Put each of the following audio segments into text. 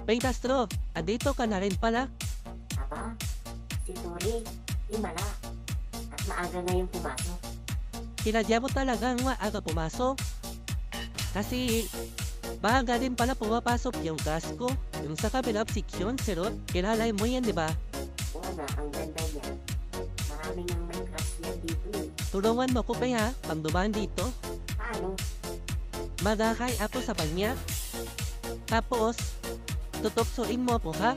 Pedastro, andito ka na rin pala. Aba, si Tori, himala. At maaga ngayong pumasok. Kinadya mo talagang maaga pumasok. Kasi, baga din pala pumapasok yung gas ko. Yung sa kabilang seksyon, sirot. Kilala mo yan, di ba? Oo nga, ang ganda niya. Marami nang may crush yan dito eh. Tulungan mo ko pa ha, pang dumaan dito. Paano? Magakay ako sa kanya. Tapos, tutoksoin mo ako ha.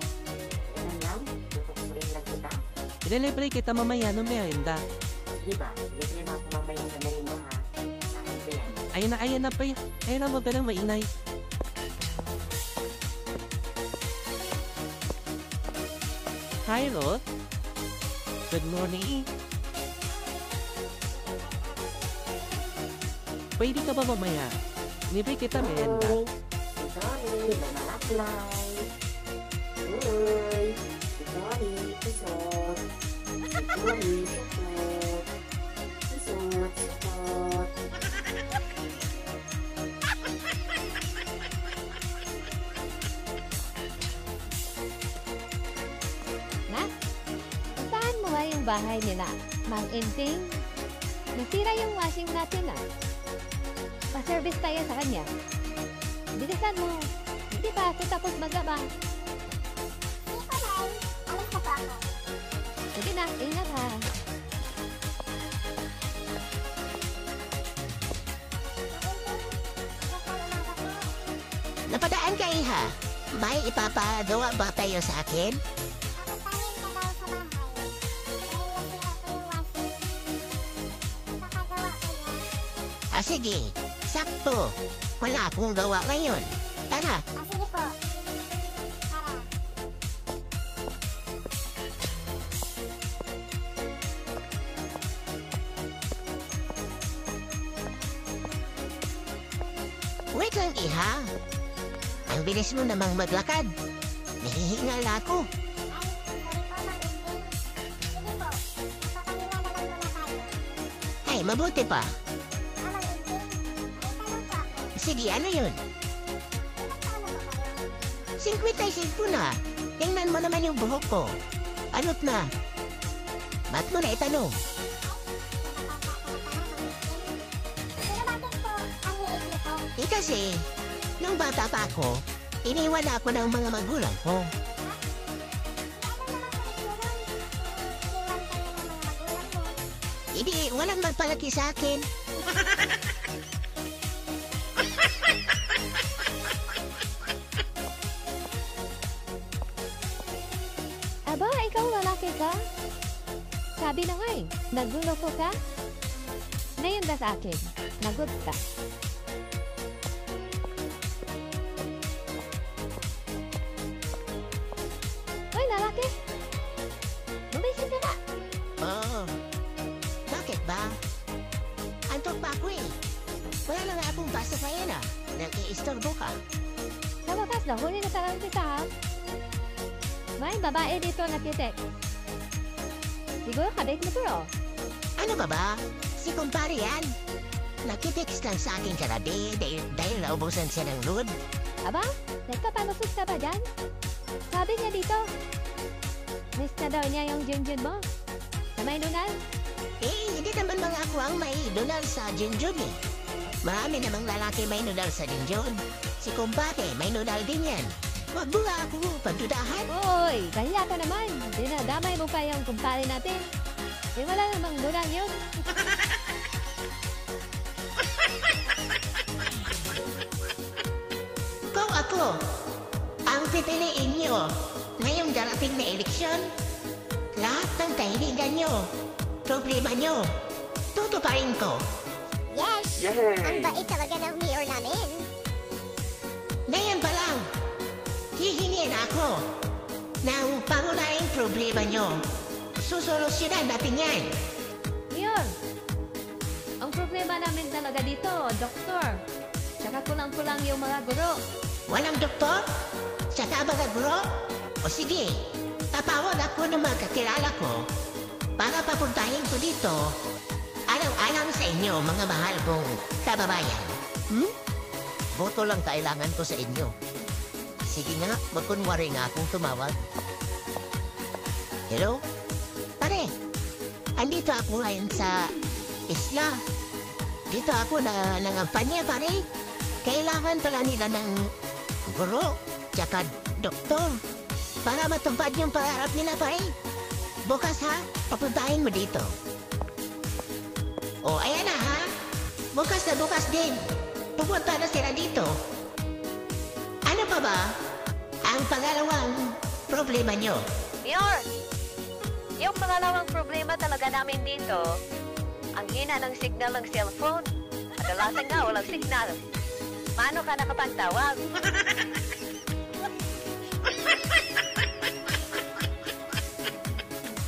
Ganun lang, tutuksuin lang kita. Ililibre kita mamaya ng merienda. Sige ba, libre mo ako mamaya sa merino ha. Akin ko yan. Ayan na pa yan. Ayun na mo ka ng mainay. Hi, Ruth. Good morning. Pwede ka ba mamaya? Libre kita merienda. Sorry, lumalaklay. Uy, sorry, kusot. Sorry, kusot. Kusot, kusot. Nak, puntahan mo nga yung bahay nila. Mang Inting, nasira yung washing natin ah. Pa-service tayo sa kanya. Bilisan mo. Hindi pa ako tapos maglaba. Hindi ko na alas na po ako. Sige na, ingat ha. Napadaan ka iha. May ipapagawa ba tayo sa akin? Papuntahin ka daw sa bahay. Dahil nasira ko yung washing. Papagawa ko yan. Ah, sige. Sakto. Wala akong gawa ngayon. Tara. Sige po. Tara. Wait lang iha. Ang bilis mo namang maglakad. Nahihingal na ako. Ay, sorry po, Mang Inting. Sige po. Nasa kanila na lang muna tayo. Ay, mabuti pa. Mang Inting. May tanong po ako. Sige, ano yun? Magkano po kayo? 55 na. Tingnan mo naman yung buhok ko. Ano't na? Ba't mo na itanong? Pero bakit po ang liit niyo po? Eh kasi, nung bata pa ako, iniwan ako ng mga magulang ko. Ano naman po ito nun? Iniwan kayo ng mga magulang mo. Hindi, walang magpalaki sa akin. Aba, ikaw lalaki ka? Sabi na nga eh, nagluloko ka? Ngayon ba sa akin, nagot ka? Hoy, lalaki! Bumisin ka na! Oo. Bakit ba? Antok pa ako eh. Wala na nga akong basa sa yan ah. Nag-iistorbo ka. Sa wakas, nahuli na talagang kita ha? May babae dito nakitext. Siguro kadate mo to oh. Ano ka ba? Si kumpare yan. Nakitext lang sa akin karabi dahil naubusan siya ng load. Aba, nagpapalusot ka ba dyan? Sabi niya dito. Miss na daw niya yung Junjun mo. Na may nunal. Eh, hindi naman mga ako ang may nunal sa Junjun eh. Marami namang lalaki may nunal sa Junjun. Si kumpare may nunal din yan. Wag mo nga ako pagdudahan. Hoy, kaya ka naman. Dinadamay mo pa yung kumpare natin. Eh wala namang nunal yun. Kung ako, ang pipiliin nyo ngayong darating na eleksyon, lahat ng kahilingan nyo, problema nyo, tutuparin ko. Yes! Ang bait talaga ng mayor namin. Ngayon pa lang, hihingin ako ng pangunahing problema nyo. Susolusyonan natin yan. Mayor, ang problema namin talaga dito, doktor. Tsaka kulang-kulang yung mga guro. Walang doktor? Tsaka mga guro? O sige, tatawag ako ng mga kakilala ko para papuntahin ko dito. Alam sa inyo, mga mahal kong kababayan. Boto lang kailangan ko sa inyo. Sige nga, magkunwari nga akong tumawag. Hello? Pare, andito ako ngayon sa isla. Dito ako na nangampanya, pare. Kailangan pala nila ng guro, tsaka doktor, para matupad yung pangarap nila, pare. Bukas ha, papuntahin mo dito. O, ayan na ha. Bukas na bukas din. Pupunta na sila dito. Ano pa ba ang pangalawang problema nyo? Mayor, yung pangalawang problema talaga namin dito, ang hina ng signal ng cellphone. Kadalasan nga walang signal. Paano ka nakapagtawag?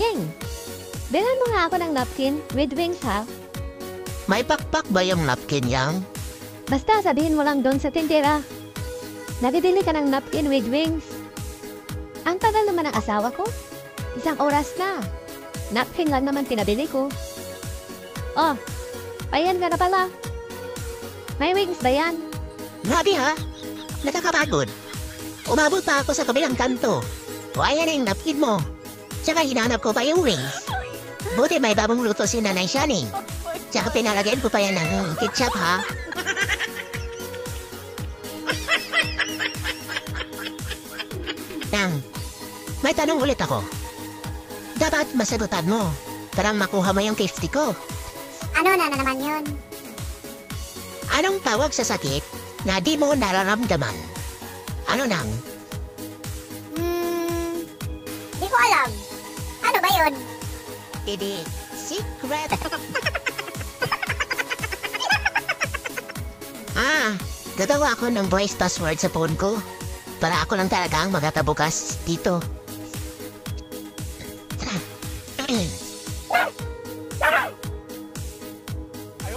King, bilhan mo nga ako ng napkin with wings ha. May pakpak ba yung napkin yang? Basta sabihin mo lang doon sa tindera. Nabibili ka ng napkin with wings. Ang tagal naman ng asawa ko. 1 oras na. Napkin lang naman pinabili ko. Oh, payan ka na pala. May wings ba yan? Grabe ha, nakakapagod. Umabot pa ako sa kabilang kanto. O ayan yung napkin mo. Tsaka hinanap ko pa yung wings. Buti may babang luto si Nanay Shining. Tsaka pinalagyan ko pa yan ng ketchup ha. Nang, may tanong ulit ako. Dapat masagutan mo para makuha mo yung 50 ko. Ano na naman yun? Anong tawag sa sakit na di mo nararamdaman? Ano nang? Di ko alam. Ano ba yun? Hindi, secret. Gagawa ako ng voice password sa phone ko para ako lang talaga ang magkakabukas dito.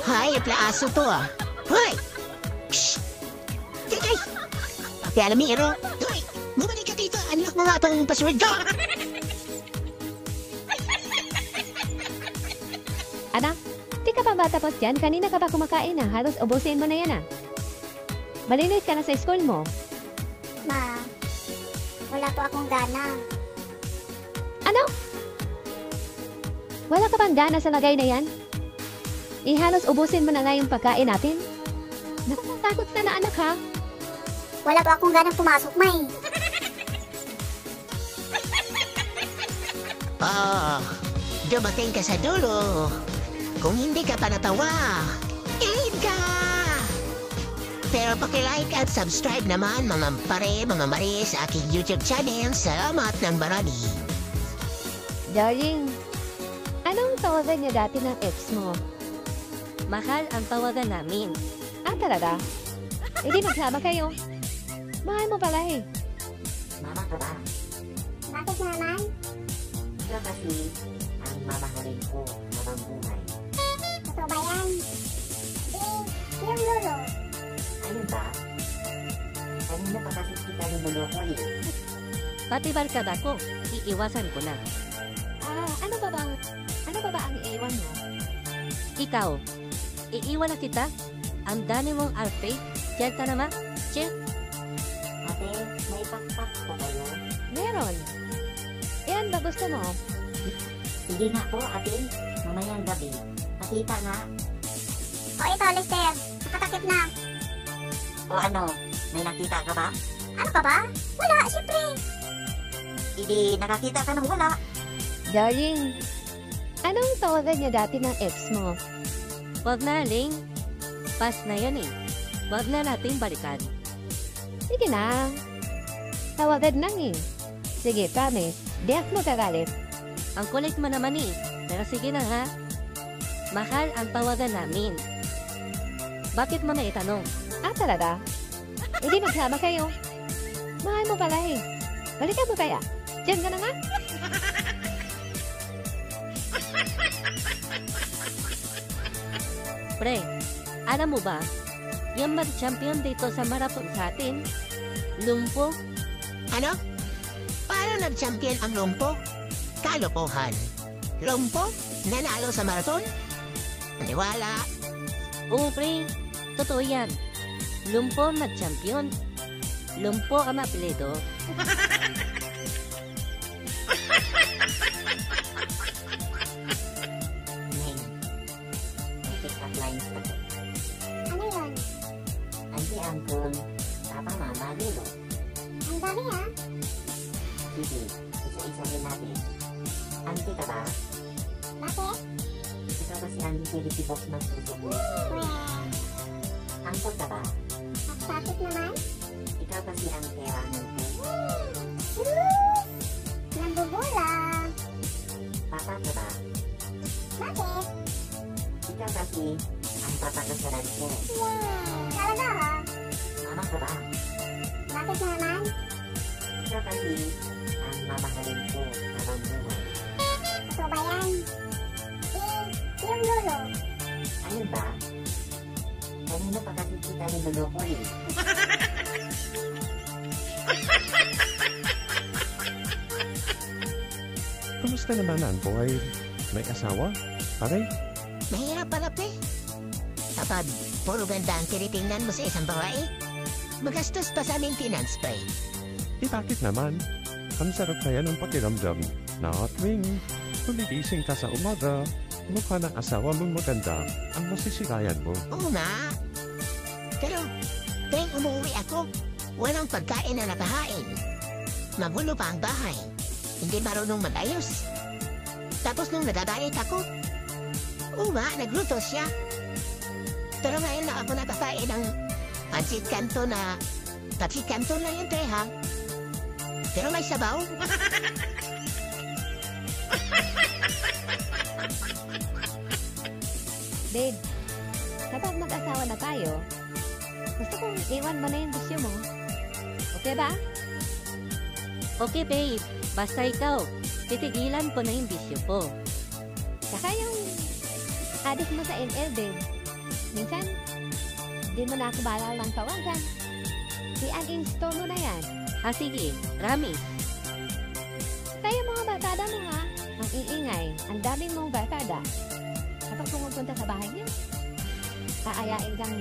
Hay, plaaso to ah. Hoy! Shh! Kay! Kaya Alamiro! Hoy! Bumalik ka dito! Unlock mo nga itong password ko! Anak, di ka pa ba tapos dyan? Kanina ka pa kumakain na. Halos ubusin mo na yan ah. Malinis ka na sa school mo. Ma, wala po akong gana. Ano? Wala ka bang gana sa lagay na yan? Ihalos ubusin mo na nga yung pagkain natin. Nakakatakot na anak ha. Wala po akong ganang pumasok, May. Dumating ka sa dulo. Kung hindi ka pa natawa, end ka! Pero pakilike at subscribe naman mga pare, mga mari sa aking YouTube channel. Salamat ng marami. Darling, anong tawagan niya dati ng ex mo? Mahal ang tawagan namin. Ah, talaga? Hindi magsama kayo. Mahal mo pala eh. Mama ka ba? Bakit naman? Ikaw kasi ang mamahalin ko habang buhay. Totoo ba yan? Yung lolo. Ano ba? Kanina pa kasi kita niloloko eh. Pati barkada ko, iiwasan ko na. Ano ba ba ang iiwan mo? Ikaw, iiwan na kita? Ang dami mong arte? Diyan ka naman? Che? Ate, may pakpak ko kayo. Meron. Ilan ba gusto mo? Sige nga po, ate. Mamayang gabi. Nakita nga. O ito, Lester. Nakatakip na. O ano, may nakita ka ba? Ano ka ba? Wala, siyempre. Hindi nakakita ka ng wala. Darling, anong tawagan niya dati ng ex mo? Wag na, Ling. Pas na yan eh. Wag na natin balikan. Sige na. Tawagan nang eh. Sige, promise. Di ako magagalit. Ang kulit mo naman eh. Pero sige na ha. Mahal ang tawagan namin. Bakit mo na itanong? Ah, talaga? Hindi magsama kayo. Mahal mo pala eh. Balikan mo kaya. Diyan ka na nga. Pre, alam mo ba, yung mag-champion dito sa marathon sa atin, lumpo, Ano? Paano nag-champion ang lumpo? Kalokohan. Lumpo? Nanalo sa marathon? Maniwala. oo pre, totoo yan. Lumpo nag-champion. Lumpo ang apelido. Neng, may pick-up lines pa ko. Ano yun? Auntie, uncle, papa, mama, lilo. Ang dami ha? Sige, isa-isa rin natin. Auntie ka ba? Bakit? Ikaw ba si Auntie Philippi Box ng suso mo? Well, Uncle ka ba? bakit naman? Ikaw ba si Auntie Ramen ko? Nambubula. Papa ka ba? Bakit? Ikaw ba si ang papakasalan ko? Talaga ha? Mama ka ba? Bakit naman? Ikaw ba si ang mamahalin ko habang buhay? Ito ba yan? Yung lolo. Ayun ba? Kanina pa kasi kita ni Lolo ko eh. Kamusta naman ang buhay? May asawa? Pare? Mahirap pala, pre. Kapag puro ganda ang tinitingnan mo sa isang babae, magastos pa sa maintenance, pre. Bakit naman? Ang sarap kaya ng pakiramdam na tuwing gumigising ka sa umaga, mukha ng asawa mong maganda ang masisirayan mo. Oo nga. Pero, tuwing umuwi ako, walang pagkain na nakahain. Magulo pa ang bahay. Hindi marunong mag-ayos. Tapos nung nagdadayet ako, nagluto siya. Pero ngayon na ako napakain ng pancit canton na pancit canton lang yun, pre, ha? Pero may sabaw. Babe, kapag mag-asawa na tayo, gusto kong iwan mo na yung bisyo mo. Okay ba? Okay babe, basta ikaw, titigilan ko na yung bisyo ko. Saka yung adik mo sa NL, babe. Minsan, di mo na ako balalang tawagan. I-uninstall mo na yan. Sige, Rami. Tayo mga barkada mo ha. Ang iingay, ang daming mong barkada. Kapag pumupunta sa bahay niyo, aayain kang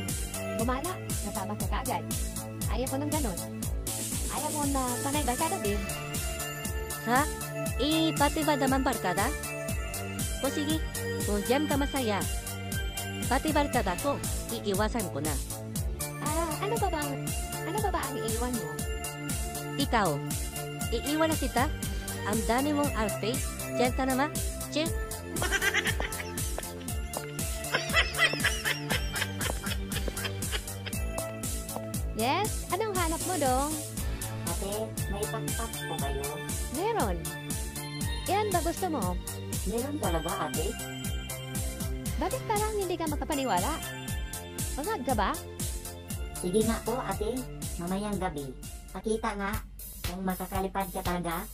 gumala, kasama ka kaagad. Ayaw ko ng ganun. Ayaw mo na panay barkada, babe. Ha? Pati ba naman barkada? O sige, kung diyan ka masaya, pati barkada ko, iiwasan ko na. Ano ba ang iiwan mo? Ikaw, iiwan na kita? Ang dami mong arte, diyan ka naman? Che? Yes? Anong hanap mo dong? Ate, may pakpak po kayo? Meron. Yan ba gusto mo? Meron talaga, ate? Bakit parang hindi ka makapaniwala? Pangag ka ba? Sige nga po, ate. Mamayang gabi. Pakita nga kung makakalipad ka talaga.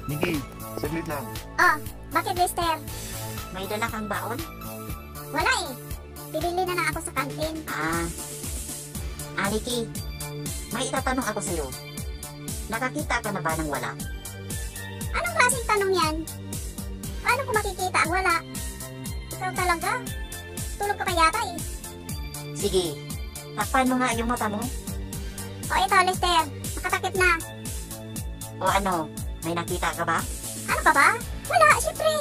Nikki, saglit lang. Oh, bakit, Lester? May dala kang baon? Wala eh. Bibili na lang ako sa kantin. Aliki, may itatanong ako sa'yo. Nakakita ka na ba ng wala? Anong klaseng tanong yan? Paano ko makikita ang wala? Ikaw talaga? Tulog ka pa yata eh. Sige, takpan mo nga yung mata mo. O ito, Lester. Nakatakip na. O ano, may nakita ka ba? Ano ka ba? Wala, syempre.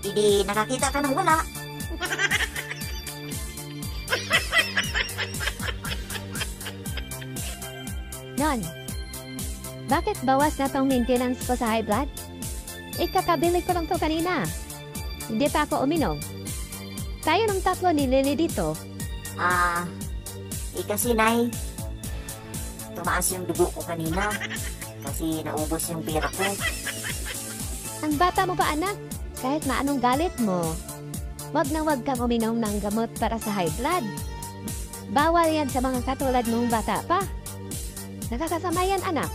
Hindi nakakita ka ng wala. Non, bakit bawas na tong maintenance ko sa high blood? Ikakabili ko lang to kanina. Hindi pa ako uminom. Tayo ng tatlo ni Lily dito. Kasi Nay, tumaas yung dugo ko kanina kasi naubos yung pera ko. Ang bata mo pa anak, kahit na anong galit mo, wag na wag kang uminom ng gamot para sa high blood. Bawal yan sa mga katulad mong bata pa. Nakakasama yan anak.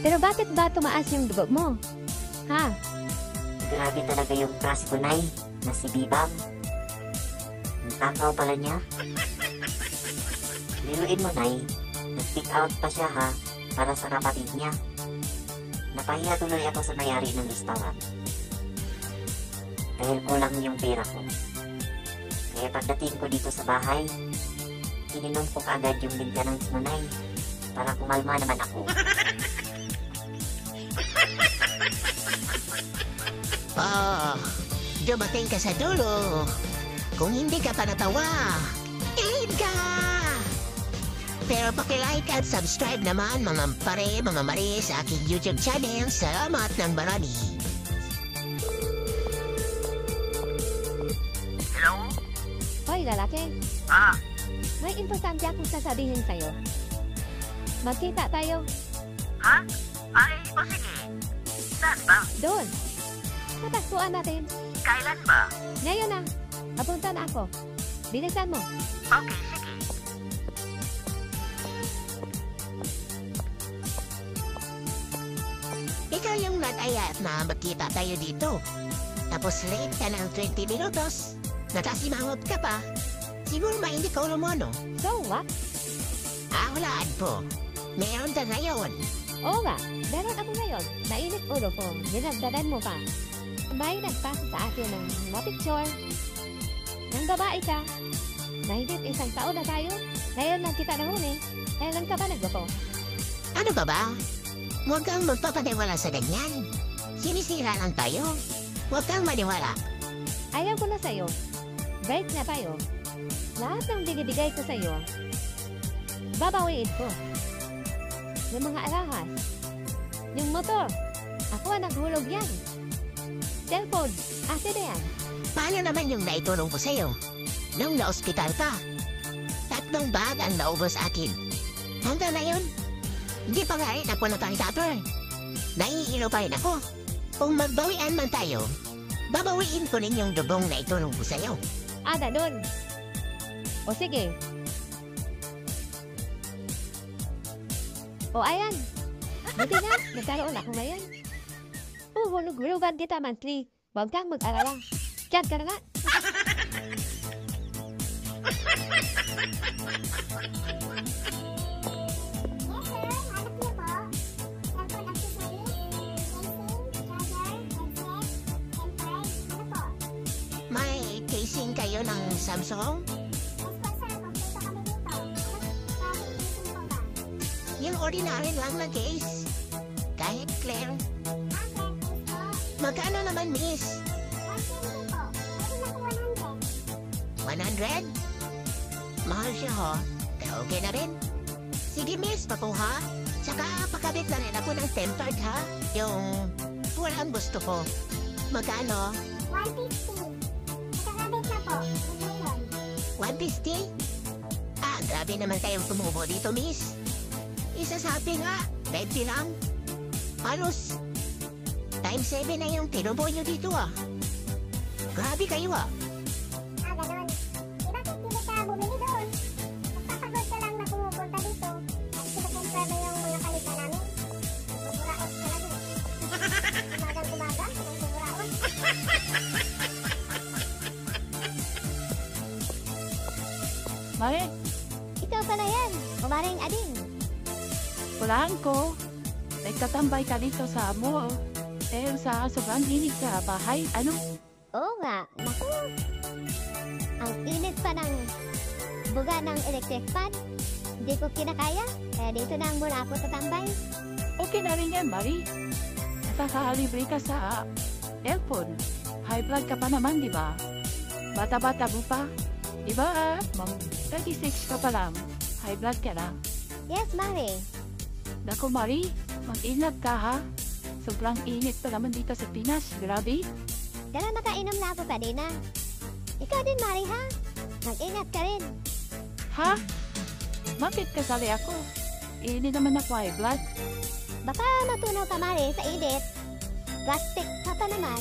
Pero bakit ba tumaas yung dugo mo? Ha? Grabe talaga yung crush ko, Nay, na si Bibang. Ang takaw pala niya. Biruin mo, Nay, nag-pick out pa siya ha, para sa kapatid niya. Napahiya tuloy ako sa may-ari ng restaurant. Dahil kulang yung pera ko. Kaya pagdating ko dito sa bahay, ininom ko kaagad yung maintenance mo, Nay. Para kumalma naman ako. Oh, dumating ka sa dulo. Kung hindi ka pa natawa, ilin ka! Pero pakilike at subscribe naman mga pare, mga mari sa aking YouTube channel. Salamat ng marami. Hello? Hoy, lalaki. Ah, May importante akong sasabihin sa'yo. Magkita tayo. ha? Ay, o sige. Saan ba? Doon. Sa tagpuan natin. Kailan ba? Ngayon na. Papunta na ako. Bilisan mo. Okay, sige. Ikaw yung natayat na magkita tayo dito. Tapos late ka ng 20 minutos. Natasimangot ka pa. Siguro mainit ka ulo mo, no? So what? Hulaan po. Meron ka ngayon. Oo nga. Meron ako ngayon. Mainit ulo ko. Dinagdagan mo pa. May nagpasa sa akin ng mga picture. Nang babae ka. Mahigit 1 taon na tayo. Ngayon lang kita nahuli. Kailan ka ba nagwapo? Ano ka ba? Huwag kang magpapaniwala sa ganyan. Sinisira lang tayo. Huwag kang maniwala. Ayaw ko na sa'yo. Break na tayo. Lahat ng bigay ko sa'yo, babawiin ko. Yung mga alahas, yung motor, ako ang naghulog yan. Cellphone, akin na yan. Paano naman yung naitulong ko sa'yo? Nung na-hospital ka. 3 bag ang naubos akin. Hanggang ngayon, hindi pa nga rin ako nakakapper. Naiilo pa rin ako. Kung magbawian man tayo, babawiin ko rin yung dubong na itulong ko sa'yo. Ganun. O sige. O ayan. Buti na, nagkaroon ako ngayon. Hulog-hulugan kita monthly. Huwag kang mag-alala. Diyan ka na nga. May casing kayo ng Samsung? Yung ordinary lang na case. Kahit clear. Magkano naman, miss? 100? Mahal siya, ho. Pero okay na rin. Sige, miss, pakuha. Tsaka pakabit na rin ako ng tempered, ha? Yung walang gusto ko. Magkano? 150. Nakakabit na po. Ngayon. 150? Grabe naman kayong tumubo dito, miss. Isasabi nga, 20 lang. Halos, times 7 na yung tinubo nyo dito, ah. Grabe kayo, ah. Ganun. Bakit hindi ka bumili doon? Nagpapagod ka lang na pumupunta dito. At kinukumpra mo yung mga kalita namin. Buraot ka lang eh. Umagang-umaga, buraot. Mare, Ikaw pala yan. Umaring ading. pulaan ko. Nagtatambay ka dito sa amo. Dahil sa sobrang init sa bahay. Ano? Oo nga. Naku. Ang init pa ng buga ng electric fan. Hindi ko kinakaya. Kaya dito na muna ako tatambay. Okay na rin yan, Mari. Nakakalibre ka sa airphone. High blood ka pa naman, di ba? Bata-bata mo pa. Di ba, 36 ka pa lang. High blood ka na. Yes, Mari. Naku, Mari, mag-ingat ka, ha? Sobrang init pa naman dito sa Pinas. Grabe. Ganun makainom na ako kanina. Ikaw din, Mari, ha? Mag-ingat ka rin. Ha? Bakit kasali ako? Hindi naman ako high blood. Baka matunaw ka, Mari, sa init. Plastic ka pa naman.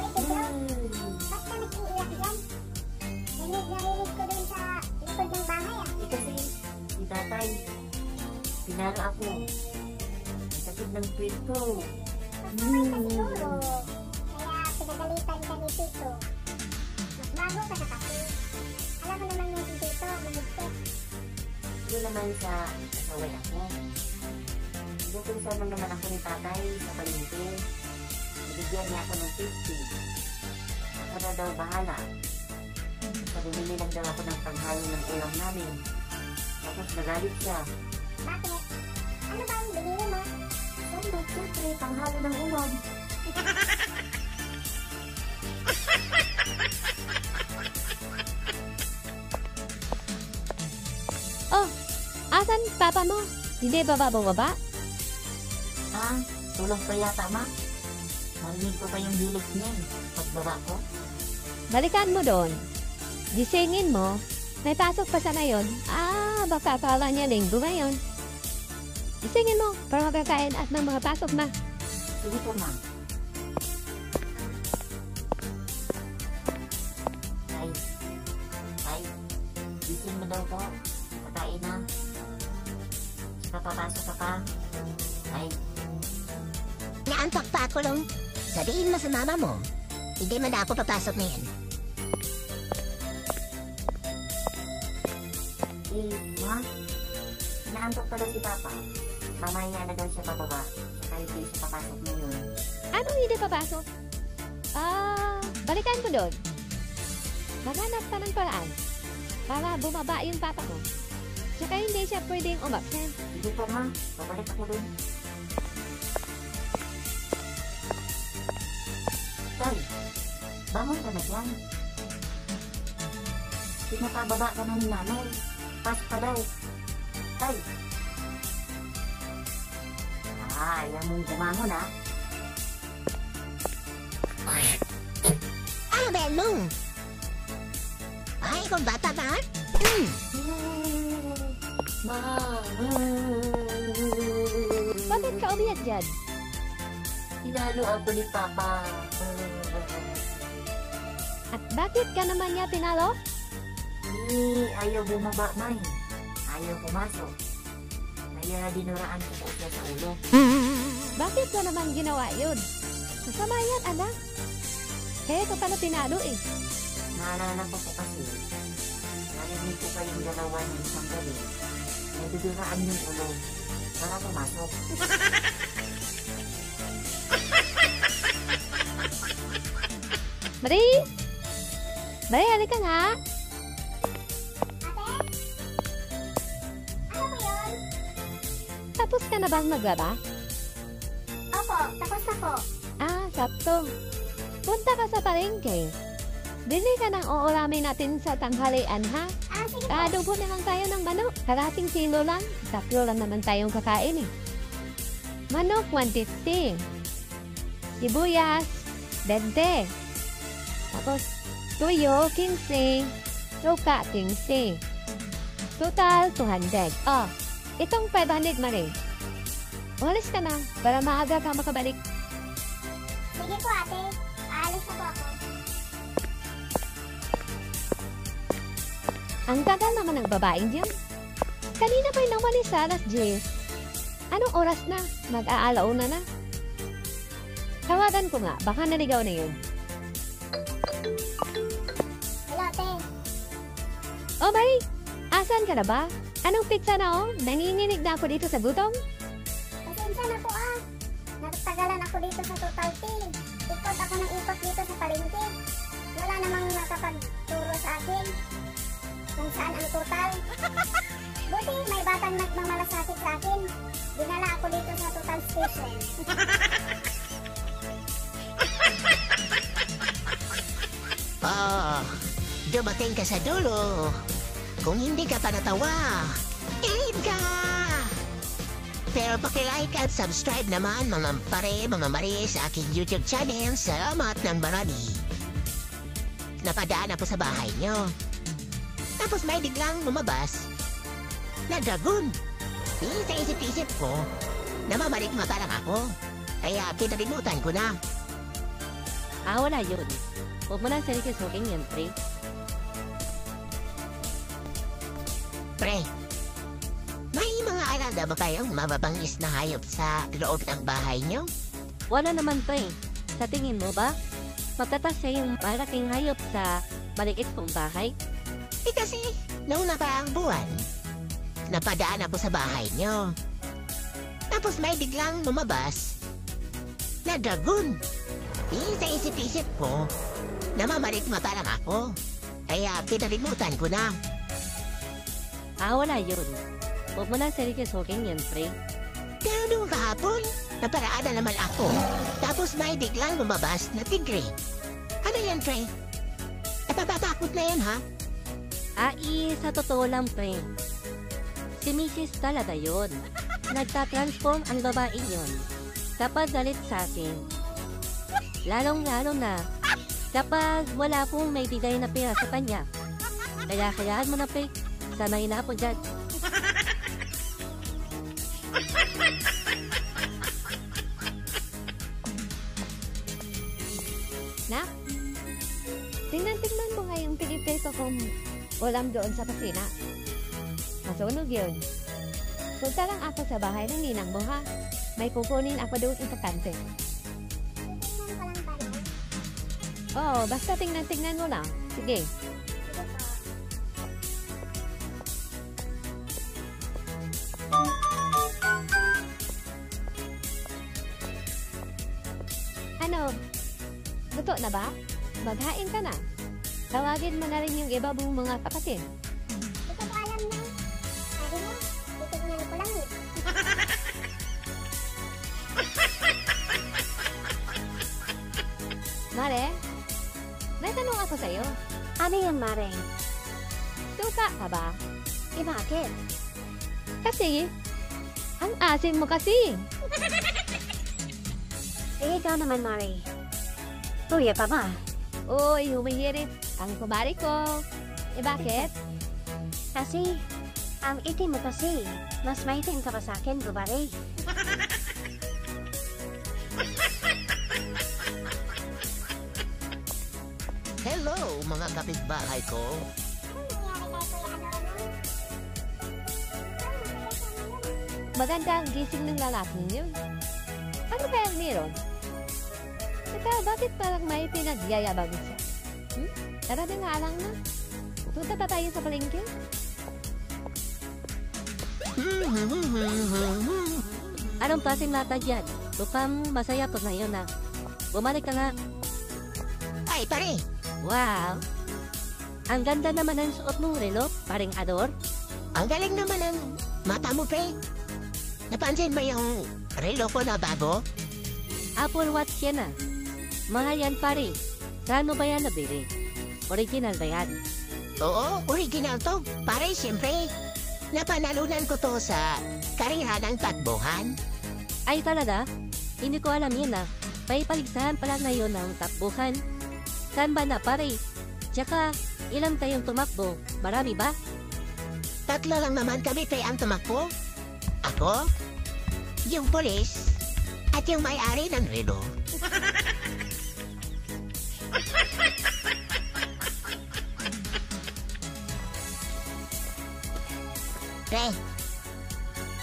Ba't ka nag-iiyak dyan? Narinig ko dun sa likod ng bahay ah. Kasi, si tatay, pinalo ako. Sakit ng tweet ko. Masaway ka siguro. Kaya pinagalitan ka ni Tito. Mas Magtago ka na kasi. Alam mo naman yung si Tito, mahigpit. Hindi naman sa kasaway ako. Nagpinsan lang naman ako ni tatay sa palengke. Ibigyan niya ako ng 50. Ako na daw bahala. Bumili lang daw ako ng panghalo ng ulam namin. Tapos nagalit siya. Bakit? Ano ba ang binili mo? Siyempre, panghalo ng ulam. Oh, asan papa mo? Hindi ba bumaba? Ah, tulog pa yata, ma? Marinig ko pa yung hilig niya pagbaba ko. Balikan mo doon. Gisingin mo. May pasok pa sana yun. Baka akala niya linggo ngayon. Gisingin mo para makakain at ng mga pasok na. Sige po, ma. Ay, gising mo daw po. Patayin na. Saka papasok ka pa. Ay, Naantok pa ako lang. Sabihin mo sa mama mo, hindi man ako papasok na yan. ma? Naantok pala si Papa. Mamaya na daw siya pababa. Saka hindi siya papasok ngayon. Anong hindi papasok? Balikan ko doon. Maghanap ka ng paraan para bumaba yung papa mo. Tsaka hindi siya pwedeng umabsent. Hindi po, ma. Babalik ako dun. Tay, bangon ka na dyan. Pinapababa ka na ni nanay. Pas pa daw. Tay. Ayaw mong gumangon, ha? Ano ba yan mo? Ay, kung bata ba? Ma. Bakit ka umiyak dyan? Tinalo ako ni Papa. At bakit ka naman niya tinalo? Ayaw bumaba, May. Ayaw pumasok. Kaya dinuraan ko siya sa ulo. Bakit ka naman ginawa yun? Masama yan, anak. Kaya ka pala tinalo eh. Naalala ko po kasi, narinig ko pa yung dalawa ng isang gabi. Naduduraan yung ulo para pumasok. Marie! Marie, halika nga. Ano po yun? Tapos ka na bang maglaba? Opo, tapos na po. Sakto. Punta ka sa palengke. Bili ka ng uulamin natin sa tanghalian, ha? Sige po. Adobo na lang tayo ng manok. Kalating kilo lang. 3 lang naman tayong kakain eh. Manok, 150. Sibuyas, 20. Tapos, tuyo, 15. Suka, 15. Total, 200. Itong 500, Marie. Umalis ka na para maaga ka makabalik. Sige po, ate. Aalis na po ako. Ang tagal naman ng babaeng diyan. Kanina pa yung nawalis sa alas 10. Anong oras na? Mag-aalauna na. Tawagan ko nga, baka naligaw na yun. Hello, ate. Oh, Marie! Asan ka na ba? Anong pizza na oh? Nanginginig na ako dito sa gutom. Pasensya na po Natagalan ako dito sa Total T. Ikot ako ng ikot dito sa palengke. Wala namang nakapagturo sa akin kung saan ang total. Buti may batang nagmamalasakit sa akin. Dinala ako dito sa Total Station. Dumating ka sa dulo. Kung hindi ka pa natawa, ilid ka! Pero pakilike at subscribe naman mga pare, mga mari sa aking YouTube channel. Salamat ng marami. Napadaan ako sa bahay nyo. Tapos may biglang lumabas na dragon. Sa isip-isip ko, namamalik nga parang ako. Kaya pinalimutan ko na. Wala yun. Huwag mo na seryosohin yan, pre. Pre, may mga alaga ba kayong mababangis na hayop sa loob ng bahay nyo? Wala naman, pre. Sa tingin mo ba? Matatas siya yung malaking hayop sa maliit kong bahay? Kasi, nauna pa ang buwan. Napadaan ako sa bahay niyo. Tapos may biglang lumabas na dragon. Sa isip-isip ko, namamalit-mata lang ako. Kaya pinalimutan ko na. Wala yun. Huwag mo na seryosohin yan, pre. Pero nung kahapon, naparaan na naman ako. Tapos may biglang lumabas na tigre. Ano yan, Pre? Napatatakot na yan, ha? Sa totoo lang, pre. Si Mrs. talaga yun. Nagtatransform ang babae yun kapag galit sa akin. Lalong-lalo na kapag wala akong may bigay na pera sa kanya. Kaya hayaan mo na, pre. Sanay na ako dyan. Nak, tingnan mo nga yung piniprito kong ulam doon sa kusina. Masunog yun. Punta lang ako sa bahay ng ninang mo, ha? May kukunin ako doon importante. Tingnan ko lang ba yan? Oo, basta tingnan mo lang. Sige. Sige po. Ano? Luto na ba? Maghain ka na. Tawagin mo na rin yung iba mong mga kapatid. Hindi ko alam na. Sabi mo, titignan ko lang eh. Mare, may tanong ako sa'yo. Ano yan, Mare? Suka ka ba? Bakit? Kasi, ang asin mo kasi. Ikaw naman, Mare. Kuya pa ba? Uy, humihirit ang kumari ko. Bakit? Kasi, ang itim mo kasi. Mas maitim ka pa sa akin, bubare. Hello, mga kapitbahay ko. Maganda ang gising ng lalaking yun. Ano kaya meron? Teka, bakit parang may pinagyayabang siya? Tara na nga lang na. Punta pa tayo sa palengke. Anong klaseng lata dyan? Mukhang masaya pa na yun, Bumalik ka nga. Ay, pare. Wow! Ang ganda naman ng suot mong relo, paring Ador. Ang galing naman ng mata mo, pre. Napansin mo yung relo ko na bago? Apple Watch yan, Mahal yan, pare. Saan mo ba yan nabili? Original ba yan? Oo, original to. Pare, siyempre. Napanalunan ko to sa karera ng takbuhan. Ay, talaga? Hindi ko alam yun, May paligsahan pala ngayon ng takbuhan. Saan ba na, pare? Tsaka, ilang tayong tumakbo? Marami ba? 3 lang naman kami, pre, ang tumakbo. Ako, yung polis, at yung may-ari ng relo. Pre,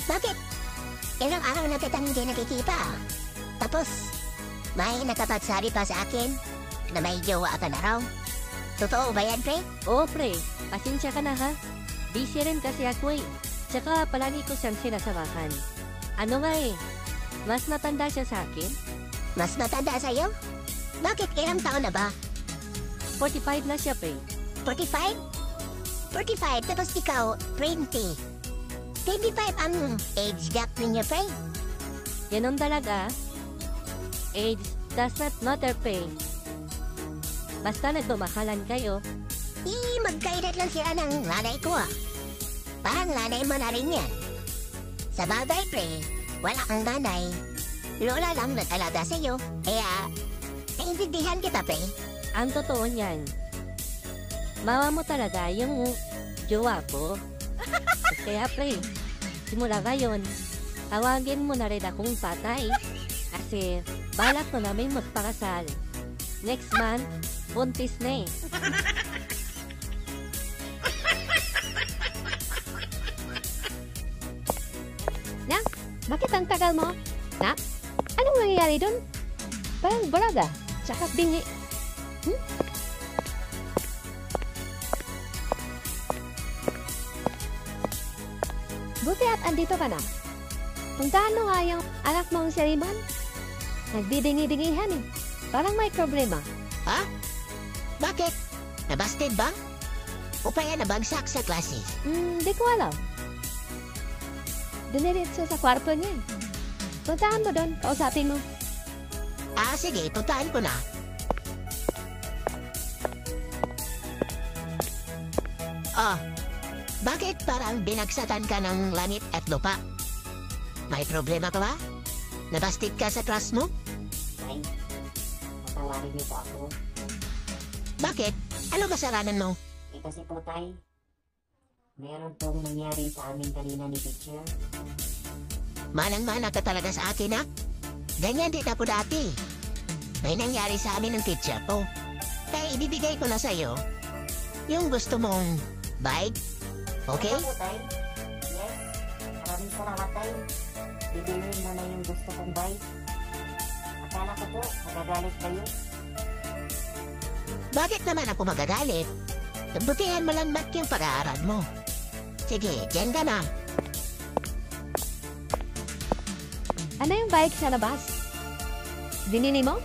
bakit? Ilang araw na kitang hindi nakikita. Tapos, may nakapagsabi pa sa akin na may jowa ka na raw. Totoo ba yan, pre? Oo, pre. Pasensya ka na, Busy rin kasi ako, Tsaka palagi ko siyang sinasabakan. Ano nga, mas matanda siya sa akin? Mas matanda sa'yo? Bakit ilang taon na ba? 45 na siya, pre. 45? 45, tapos ikaw, 20. 25 ang age gap ninyo, pre. Ganon talaga. Age does not matter, pre. Basta nagmamahalan kayo. Magkaedad lang sila ng nanay ko, Parang nanay mo na rin yan. Sa bagay, pre, wala kang nanay. Lola lang nag-alaga sa'yo. Kaya, naiintindihan kita, pre. Ang totoo niyan. Mama mo talaga yung jowa ko. Kaya, pre, simula ngayon, tawagin mo na rin akong patay. Kasi, balak ko namin magpakasal. Next month, buntis na Nak, bakit ang tagal mo? Nak, anong nangyayari dun? Parang barada, tsaka bingi. Buti at andito ka na. Puntahan mo nga yung anak mong si Raymond. Nagbibingi-bingihan eh. Parang may problema. Ha? Bakit? Nabasted ba? O kaya nabagsak sa klase? Di ko alam. Diniritso sa kwarto niya eh. Puntahan mo doon, kausapin mo. Sige, puntahan ko na. Bakit parang binagsatan ka ng langit at lupa? May problema ka ba? Nabasted ka sa class mo? Tay, patawarin niyo po ako. Bakit? Ano kasalanan mo? Kasi po, Tay, meron pong nangyari sa amin kanina ni teacher. Manang-mana ka talaga sa akin, ha? Ganyan din ako dati. May nangyari sa amin ng teacher ko. Kaya ibibigay ko na sa'yo yung gusto mong bike. Okay? Ano po, Tay? Yes. Maraming salamat, Tay. Bibilhin mo na yung gusto kong bike. Akala ko po, magagalit kayo. Bakit naman ako magagalit? Butihan mo lang mat yung pag-aaral mo. Sige, dyan ka na. Ano yung bike sa labas? Binili mo?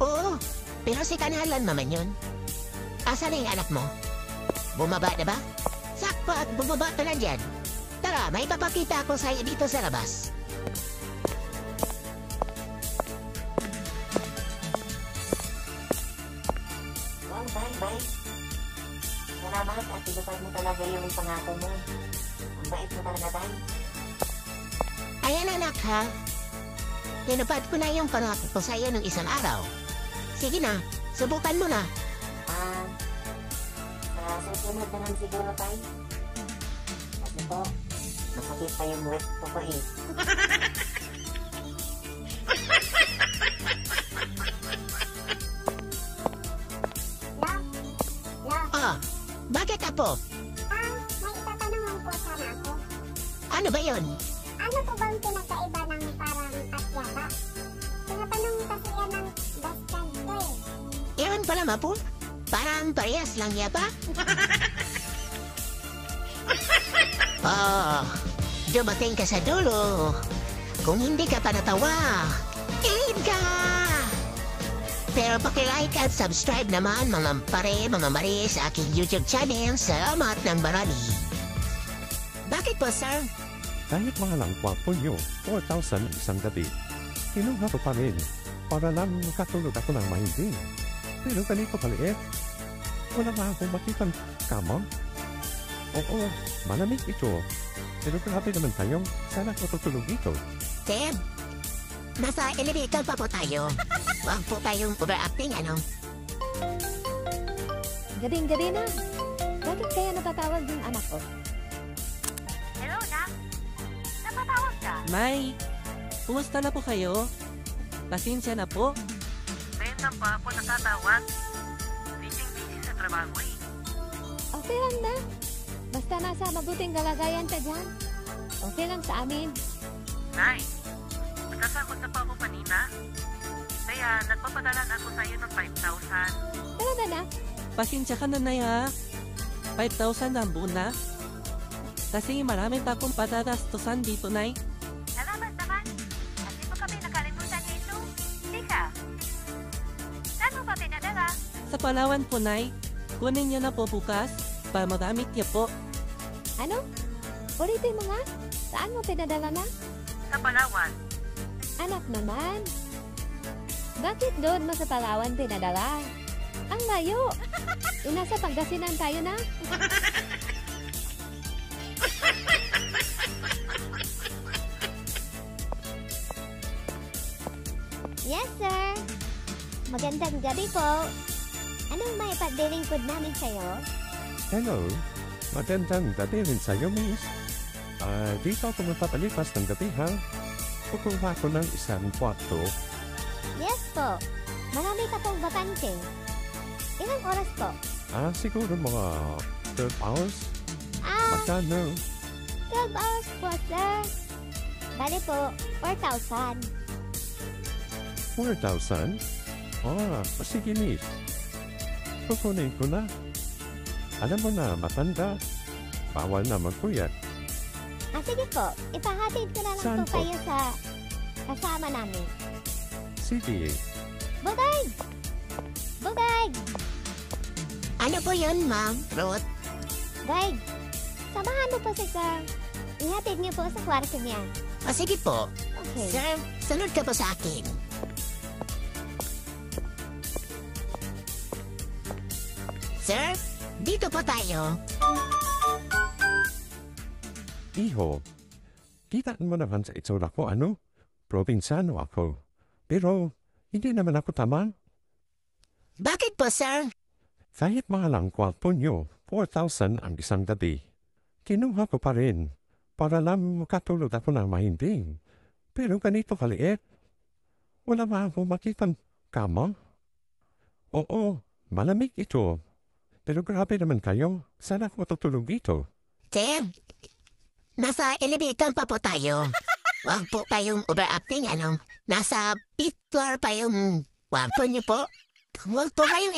Oo, pero si kanalan naman yun. Asa na yung anak mo? Bumaba na ba? Sakto at bumaba ka na dyan. Tara, may papakita ako sa'yo dito sa labas. Wow, Tay, bye. Salamat at tinupad mo talaga yung pangako mo. Ang bait mo talaga, Tay. Ayan anak ha. Tinupad ko na yung pangako ko sa'yo ng isang araw. Sige na, subukan mo na. Sa susunod na lang siguro, Tay. Kasi po, masakit pa yung wet ko pa eh. Bakit apo? May itatanong lang po sana ako. Ano ba yun? Ano po bang pinagkaiba ng parang at yaba? Tinatanong kasi yan ng best friend ko eh. Ewan pala mapo. Parang parehas lang yaba. Dumating ka sa dulo. Kung hindi ka pa natawa, in ka! Pero pakilike at subscribe naman mga pare, mga mari sa aking YouTube channel. Salamat ng marami. Bakit po, sir? Kahit mga lang kwapo nyo, 4,000 isang gabi. Kinuha ko pa rin para lang makatulog ako ng mahimbing. Pero ganito kaliit. Wala nga akong makitang kama. Oo, malamig ito. Pero grabe naman tayong sana ko tutulog dito. Seb, nasa elevator pa po tayo. Huwag po tayong overacting, ano? Gabing-gabi na. Bakit kaya natatawag yung anak ko? Hello, Nak. Napatawag ka? May, kumusta na po kayo? Pasensya na po. Ngayon lang pa ako natatawag. Busy sa trabaho eh. Okay lang na. Basta nasa mabuting kalagayan ka dyan. Okay lang sa amin. Nay, nagkasakot na pa ako kanina. Kaya nagpapadala na ako sa'yo ng 5,000. Talaga na. Pasensya ka na, Nay, ha? 5,000 ang buo na. Kasi marami pa akong patatastusan dito, Nay. Salamat naman. Kasi mo kami nakalimutan nito. Hindi ka. Saan mo pa pinadala? Sa Palawan po, Nay. Kunin niyo na po bukas para magamit niyo po. Ano? Ulitin mo nga. Saan mo pinadala na? Sa Palawan. Anak naman. Bakit doon mo sa Palawan pinadala? Ang layo. Nasa Pangasinan tayo na. Yes, sir. Magandang gabi po. Anong may paglilingkod namin sa'yo? Hello, magandang gabi rin sa'yo, miss. Dito ako magpapalipas ng gabi, ha? Kukuha ko ng isang kwarto. Yes po. Marami pa pong bakante. Ilang oras po? Siguro mga 12 hours. Magkano? 12 hours po, sir. Bali po, 4,000. 4,000? Sige, miss. Kukunin ko na. Alam mo na, matanda. Bawal na magpuyat. Sige po, ipahatid ko na lang Saan po po? kayo sa kasama namin. Sige. Bugay! Bugay! Ano po yun, Ma'am Ruth? Guide, samahan mo po si Sir. Ihatid niyo po sa kwarto niya. Sige po. Okay. Sir, sunod ka po sa akin. Sir, dito po tayo. Iho, kitaan mo naman sa itsura ko, ano? Probinsyano ako. Pero, hindi naman ako tamang. Bakit po, sir? Kahit mahalang kwarto nyo, 4,000 ang isang gabi. Kinuha ko pa rin, para lang makatulog ako ng mahimbing. Pero ganito kaliit. Wala ba ako makitang kama? Oo, malamig ito. Pero grabe naman kayo, saan ako tutulog dito? Sir, nasa elevator pa po tayo. Huwag po tayong overacting, ano? Nasa 5th floor pa yung kwarto niyo po. Huwag po kayong